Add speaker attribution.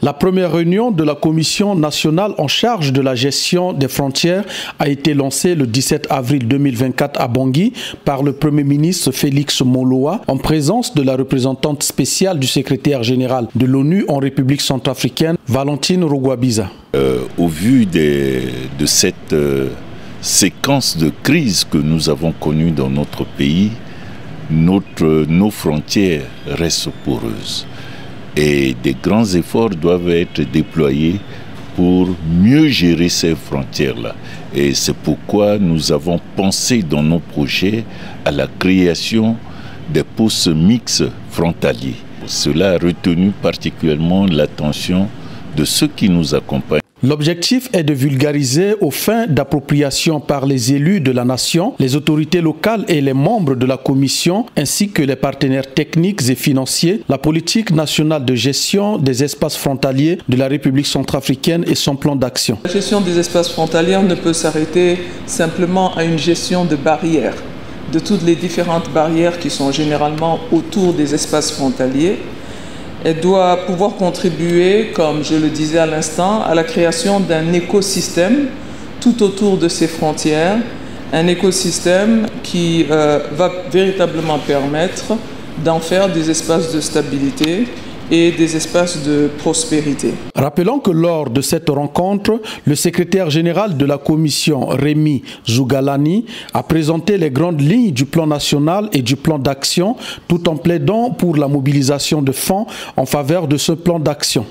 Speaker 1: La première réunion de la Commission nationale en charge de la gestion des frontières a été lancée le 17 avril 2024 à Bangui par le Premier ministre Félix Moloa en présence de la représentante spéciale du secrétaire général de l'ONU en République centrafricaine, Valentine Rugwabiza.
Speaker 2: Au vu de cette séquence de crises que nous avons connues dans notre pays, nos frontières restent poreuses. Et des grands efforts doivent être déployés pour mieux gérer ces frontières-là. Et c'est pourquoi nous avons pensé dans nos projets à la création des postes mixtes frontaliers. Cela a retenu particulièrement l'attention de ceux qui nous accompagnent.
Speaker 1: L'objectif est de vulgariser aux fins d'appropriation par les élus de la nation, les autorités locales et les membres de la commission, ainsi que les partenaires techniques et financiers, la politique nationale de gestion des espaces frontaliers de la République centrafricaine et son plan d'action.
Speaker 3: La gestion des espaces frontaliers ne peut s'arrêter simplement à une gestion de barrières, de toutes les différentes barrières qui sont généralement autour des espaces frontaliers. Elle doit pouvoir contribuer, comme je le disais à l'instant, à la création d'un écosystème tout autour de ces frontières, un écosystème qui va véritablement permettre d'en faire des espaces de stabilité et des espaces de prospérité.
Speaker 1: Rappelons que lors de cette rencontre, le secrétaire général de la commission, Rémi Zougalani, a présenté les grandes lignes du plan national et du plan d'action, tout en plaidant pour la mobilisation de fonds en faveur de ce plan d'action.